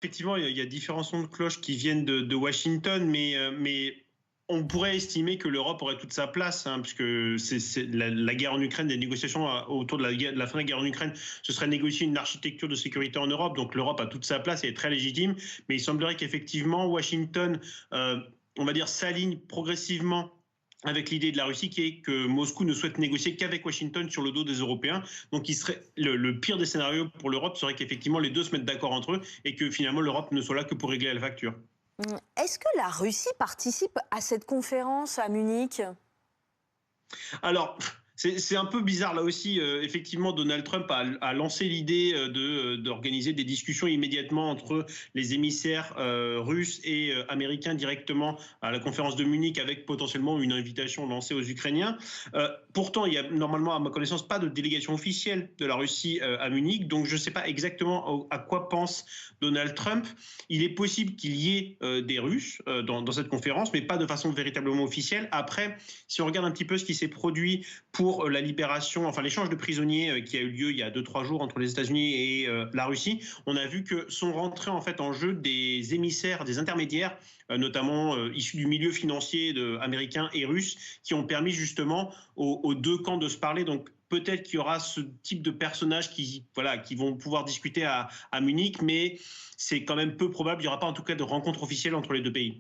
Effectivement, il y a différents sons de cloche qui viennent de Washington, mais on pourrait estimer que l'Europe aurait toute sa place, hein, puisque la guerre en Ukraine, des négociations autour de la fin de la guerre en Ukraine, ce serait négocier une architecture de sécurité en Europe. Donc l'Europe a toute sa place et est très légitime. Mais il semblerait qu'effectivement, Washington, on va dire, s'aligne progressivement avec l'idée de la Russie qui est que Moscou ne souhaite négocier qu'avec Washington sur le dos des Européens. Donc il serait le pire des scénarios pour l'Europe serait qu'effectivement les deux se mettent d'accord entre eux et que finalement l'Europe ne soit là que pour régler la facture. Est-ce que la Russie participe à cette conférence à Munich? Alors, c'est un peu bizarre là aussi. Effectivement, Donald Trump a lancé l'idée d'organiser des discussions immédiatement entre les émissaires russes et américains directement à la conférence de Munich avec potentiellement une invitation lancée aux Ukrainiens. Pourtant, il y a normalement, à ma connaissance, pas de délégation officielle de la Russie à Munich. Donc, je ne sais pas exactement à quoi pense Donald Trump. Il est possible qu'il y ait des Russes dans cette conférence, mais pas de façon véritablement officielle. Après, si on regarde un petit peu ce qui s'est produit pour la libération, enfin l'échange de prisonniers qui a eu lieu il y a 2-3 jours entre les États-Unis et la Russie, on a vu que sont rentrés en fait en jeu des émissaires, des intermédiaires, notamment issus du milieu financier américain et russe, qui ont permis justement aux deux camps de se parler. Donc peut-être qu'il y aura ce type de personnages qui vont pouvoir discuter à Munich, mais c'est quand même peu probable. Il n'y aura pas en tout cas de rencontre officielle entre les deux pays.